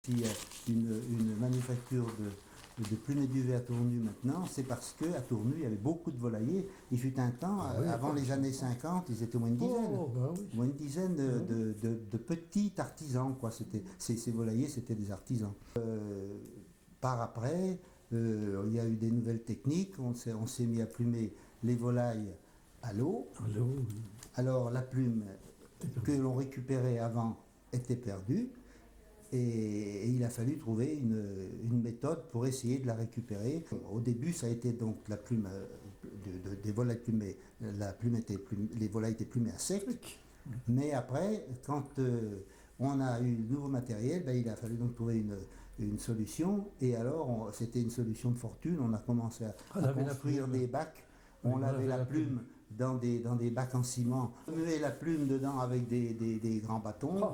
S'il y a une manufacture de plumes et duvets à Tournu maintenant, c'est parce qu'à Tournu, il y avait beaucoup de volaillers. Il fut un temps, avant les années 50, ils étaient au moins une dizaine. Au moins une dizaine de petits artisans, quoi. Ces volaillers, c'était des artisans. Par après, il y a eu des nouvelles techniques. On s'est mis à plumer les volailles à l'eau. Alors la plume que l'on récupérait avant était perdue. Et il a fallu trouver une méthode pour essayer de la récupérer. Au début, ça a été donc la plume des volailles plumées. Les volailles étaient plumées à sec. Mais après, quand on a eu de nouveau matériel, il a fallu donc trouver une solution. Et alors, c'était une solution de fortune. On a commencé à construire des bacs. On lavait la plume dans des bacs en ciment. On muait la plume dedans avec des grands bâtons,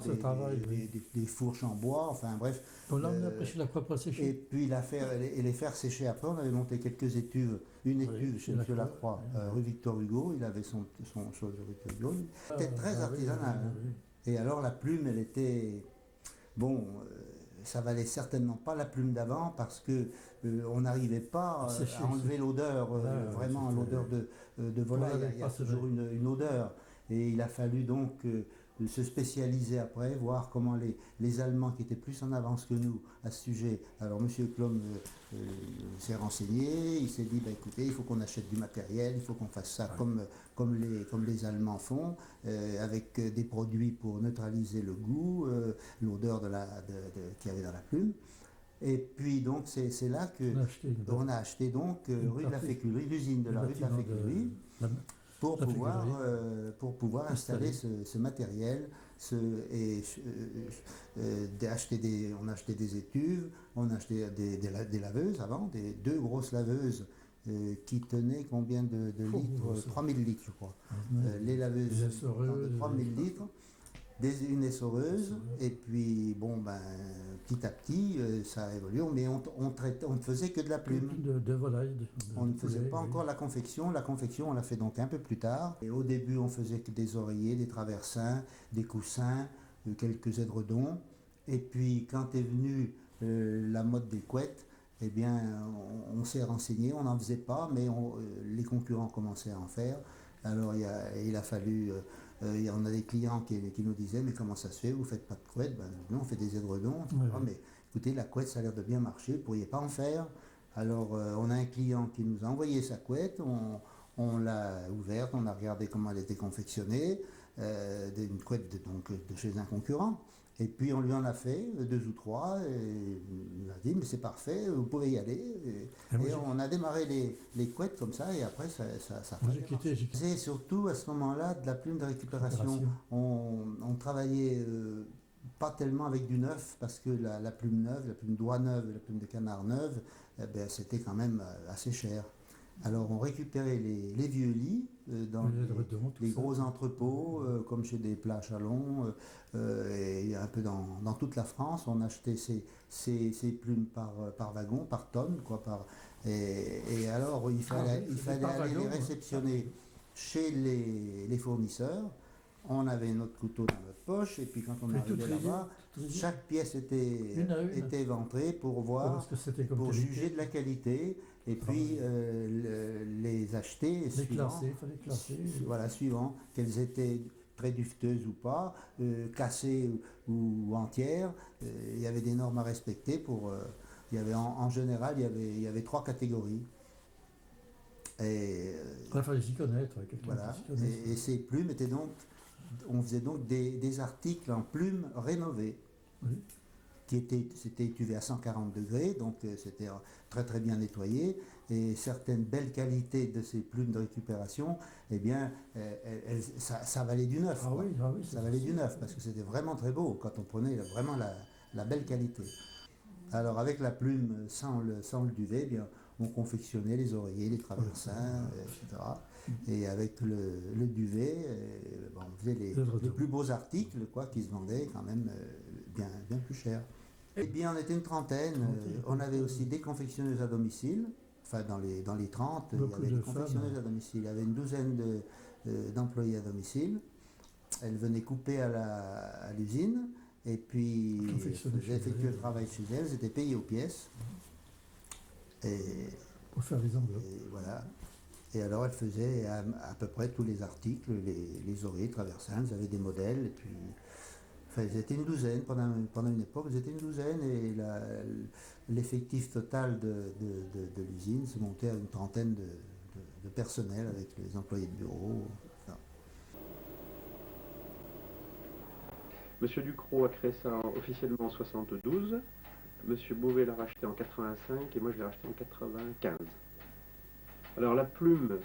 des fourches en bois, enfin bref. On l'emmenait après chez Lacroix sécher. Et puis les faire sécher après. On avait monté quelques étuves. Une étuve chez M. Lacroix, rue Victor Hugo. Il avait son chose de Victor Hugo. C'était très artisanal. Et alors la plume, elle était... Bon, ça valait certainement pas la plume d'avant parce que on n'arrivait pas à enlever l'odeur, vraiment l'odeur de volaille. Il y a toujours une odeur. Et il a fallu donc se spécialiser après, voir comment les Allemands qui étaient plus en avance que nous à ce sujet. Alors M. Klom s'est renseigné, il s'est dit écoutez, il faut qu'on achète du matériel, il faut qu'on fasse ça comme les Allemands font, avec des produits pour neutraliser le goût, l'odeur qu'il y avait dans la plume. Et puis donc c'est là qu'on a acheté donc rue de la Féculerie, l'usine de la rue de la Féculerie, pour pouvoir installer ce matériel. On a acheté des étuves, on a acheté des laveuses avant, deux grosses laveuses qui tenaient combien de litres 3000 litres, je crois. Les laveuses de 3000 litres. Une essoreuse, et puis petit à petit ça a évolué, mais on ne faisait que de la plume. De volaille. On ne faisait pas encore la confection on l'a fait donc un peu plus tard. Et au début on faisait que des oreillers, des traversins, des coussins, quelques édredons. Et puis quand est venue la mode des couettes, eh bien on s'est renseigné, on n'en faisait pas, mais les concurrents commençaient à en faire. Alors il a fallu, on a des clients qui nous disaient mais comment ça se fait, vous ne faites pas de couette? Nous on fait des édredons. Mais écoutez, la couette ça a l'air de bien marcher, vous ne pourriez pas en faire? Alors on a un client qui nous a envoyé sa couette, on l'a ouverte, on a regardé comment elle était confectionnée, une couette de chez un concurrent. Et puis on lui en a fait 2 ou 3, et il a dit mais c'est parfait, vous pouvez y aller. Et on a démarré les couettes comme ça, et après ça C'est surtout à ce moment-là de la plume de récupération. On travaillait pas tellement avec du neuf, parce que la plume neuve, la plume d'oie neuve, la plume de canard neuve, c'était quand même assez cher. Alors on récupérait les vieux lits dans les gros entrepôts, comme chez des plats chalons, et un peu dans toute la France. On achetait ces plumes par wagon, par tonne, et alors il fallait aller les réceptionner chez les fournisseurs. On avait notre couteau dans notre poche, et puis quand on arrivait là-bas, chaque pièce était éventrée pour pour juger de la qualité, et puis les acheter suivant qu'elles étaient très dufteuses ou pas, cassées ou entières. Il y avait des normes à respecter il y avait en général il y avait 3 catégories. Et il fallait s'y connaître. Voilà. Et ces plumes étaient donc... On faisait donc des articles en plumes rénovées, c'était étuvé à 140 degrés, donc c'était très très bien nettoyé, et certaines belles qualités de ces plumes de récupération, eh bien, ça valait du neuf. Ça valait du neuf, parce que c'était vraiment très beau quand on prenait vraiment la belle qualité. Alors avec la plume sans le duvet, eh bien, on confectionnait les oreillers, les traversins, etc. Et avec le duvet, on faisait les plus beaux articles qui se vendaient quand même bien plus cher. Eh bien on était une trentaine, on avait aussi des confectionneuses à domicile, enfin dans les 30, il y avait des confectionneuses à domicile, il y avait une douzaine d'employés à domicile. Elles venaient couper à l'usine. Et puis, elles Confectionner faisaient chez effectuer elles. le travail chez elles, elles étaient payées aux pièces. Et, Pour faire les enveloppes. et voilà. Et alors, elles faisaient à peu près tous les articles, les oreillers, traversins, elles avaient des modèles. Et puis, enfin, ils étaient une douzaine pendant une époque, ils étaient une douzaine. Et l'effectif total de l'usine se montait à une trentaine de personnel avec les employés de bureau. Enfin, Monsieur Ducrot a créé ça officiellement en 72. Monsieur Beauvais l'a racheté en 85 et moi je l'ai racheté en 95. Alors la plume,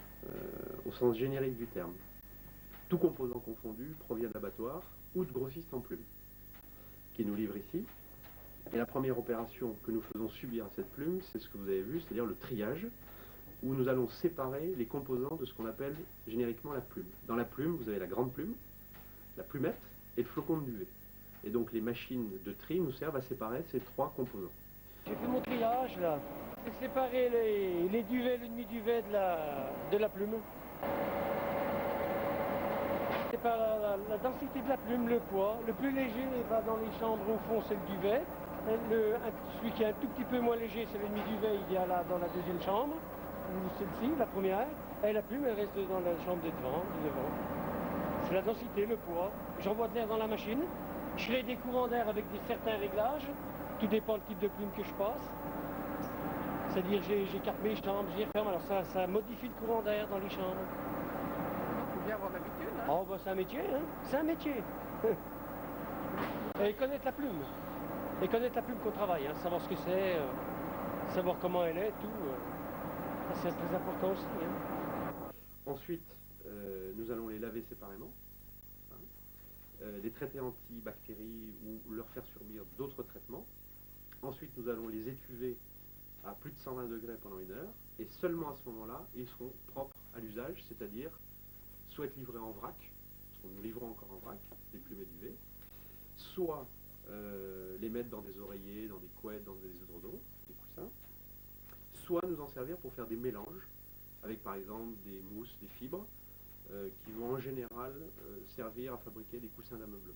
au sens générique du terme, tout composant confondu, provient d'abattoirs ou de grossistes en plume, qui nous livrent ici. Et la première opération que nous faisons subir à cette plume, c'est ce que vous avez vu, c'est-à-dire le triage, où nous allons séparer les composants de ce qu'on appelle génériquement la plume. Dans la plume, vous avez la grande plume, la plumette et le flocon de duvet. Et donc les machines de tri nous servent à séparer ces trois composants. J'ai fait mon triage là. J'ai séparé les duvets, le demi-duvet de la plume. C'est par la densité de la plume, le poids. Le plus léger va dans les chambres au fond, c'est le duvet. Celui qui est un tout petit peu moins léger, c'est le demi-duvet, il y a là dans la deuxième chambre, ou celle-ci, la première. Et la plume, elle reste dans la chambre de devant, du devant. C'est la densité, le poids. J'envoie de l'air dans la machine. Je crée des courants d'air avec certains réglages. Tout dépend du type de plume que je passe. C'est-à-dire j'écarte mes chambres, j'y referme. Alors ça modifie le courant d'air dans les chambres. Il faut bien avoir l'habitude. Hein. Oh bah c'est un métier, hein. C'est un métier. Et connaître la plume. Et connaître la plume qu'on travaille, hein. Savoir ce que c'est, savoir comment elle est, tout. Ça, c'est très important aussi. Hein. Ensuite, nous allons les laver séparément, les traiter antibactéries ou leur faire subir d'autres traitements. Ensuite, nous allons les étuver à plus de 120 degrés pendant 1 heure, et seulement à ce moment-là, ils seront propres à l'usage, c'est-à-dire soit être livrés en vrac, parce que nous livrons encore en vrac, des plumes et duvets, soit les mettre dans des oreillers, dans des couettes, dans des édredons, des coussins, soit nous en servir pour faire des mélanges, avec par exemple des mousses, des fibres, qui vont en général servir à fabriquer des coussins d'ameublement.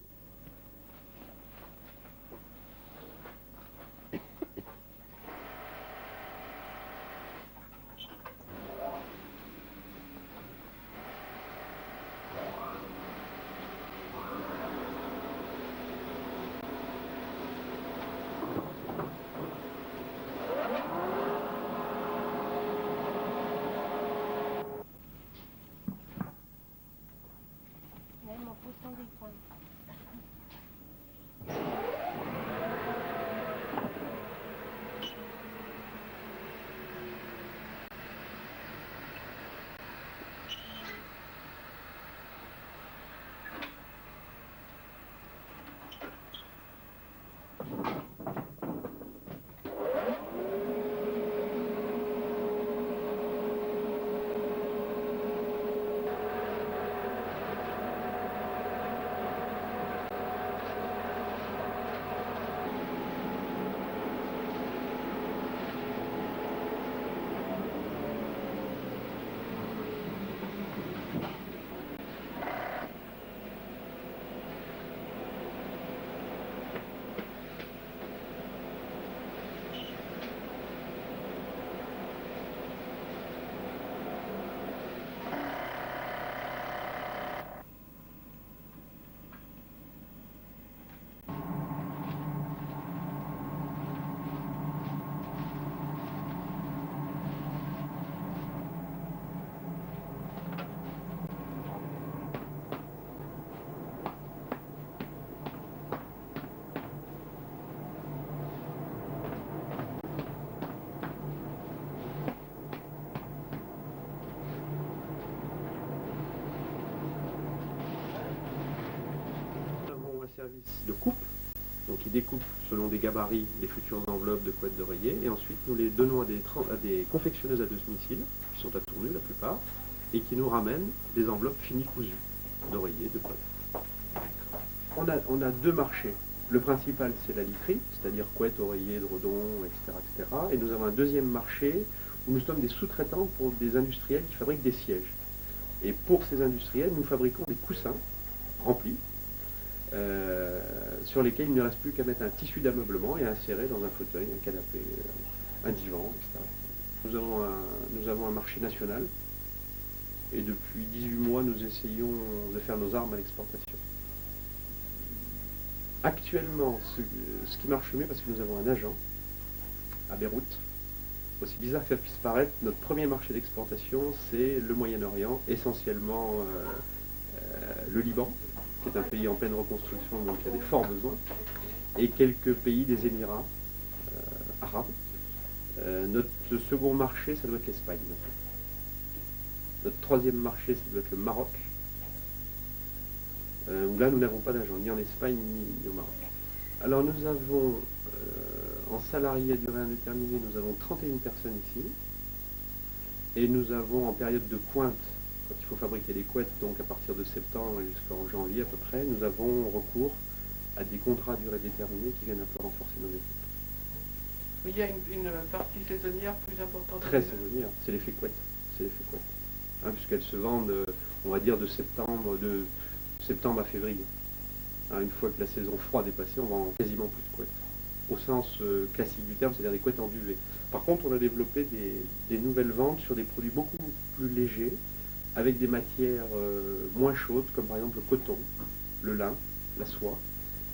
Même en poussant des coins. Service de coupe, donc ils découpent selon des gabarits les futures enveloppes de couettes d'oreiller, et ensuite nous les donnons à des confectionneuses à domicile, qui sont à Tournu la plupart, et qui nous ramènent des enveloppes finies cousues, d'oreillers, de couettes. On a deux marchés. Le principal, c'est la literie, c'est-à-dire couettes, oreillers, dredons, etc., etc. Et nous avons un deuxième marché où nous sommes des sous-traitants pour des industriels qui fabriquent des sièges. Et pour ces industriels, nous fabriquons des coussins remplis, sur lesquels il ne reste plus qu'à mettre un tissu d'ameublement et insérer dans un fauteuil, un canapé, un divan, etc. Nous avons un marché national et depuis 18 mois nous essayons de faire nos armes à l'exportation. Actuellement, ce qui marche mieux, parce que nous avons un agent à Beyrouth, aussi bizarre que ça puisse paraître, notre premier marché d'exportation c'est le Moyen-Orient, essentiellement le Liban, qui est un pays en pleine reconstruction, donc il y a des forts besoins, et quelques pays des Émirats arabes. Notre second marché, ça doit être l'Espagne. Notre troisième marché, ça doit être le Maroc. Où là, nous n'avons pas d'agent, ni en Espagne, ni au Maroc. Alors nous avons, en salariés à durée indéterminée, nous avons 31 personnes ici. Et nous avons en période de pointe, quand il faut fabriquer des couettes, donc à partir de septembre jusqu'en janvier à peu près, nous avons recours à des contrats à durée déterminée qui viennent un peu renforcer nos équipes. Mais il y a une partie saisonnière plus importante. Très saisonnière, c'est l'effet couette. C'est l'effet couette. Hein, puisqu'elles se vendent, on va dire, de septembre à février. Hein, une fois que la saison froide est passée, on vend quasiment plus de couettes. Au sens classique du terme, c'est-à-dire des couettes en duvet. Par contre, on a développé des nouvelles ventes sur des produits beaucoup plus légers, avec des matières moins chaudes, comme par exemple le coton, le lin, la soie,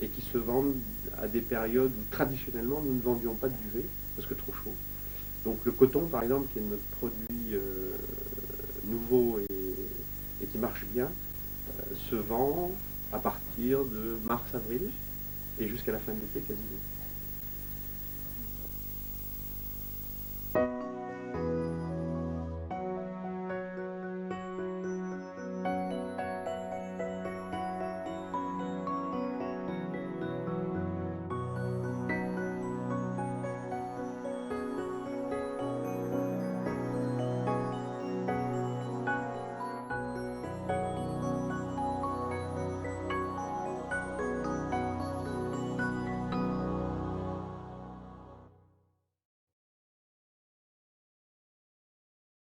et qui se vendent à des périodes où traditionnellement nous ne vendions pas de duvet, parce que trop chaud. Donc le coton, par exemple, qui est notre produit nouveau et qui marche bien, se vend à partir de mars-avril et jusqu'à la fin de l'été quasiment.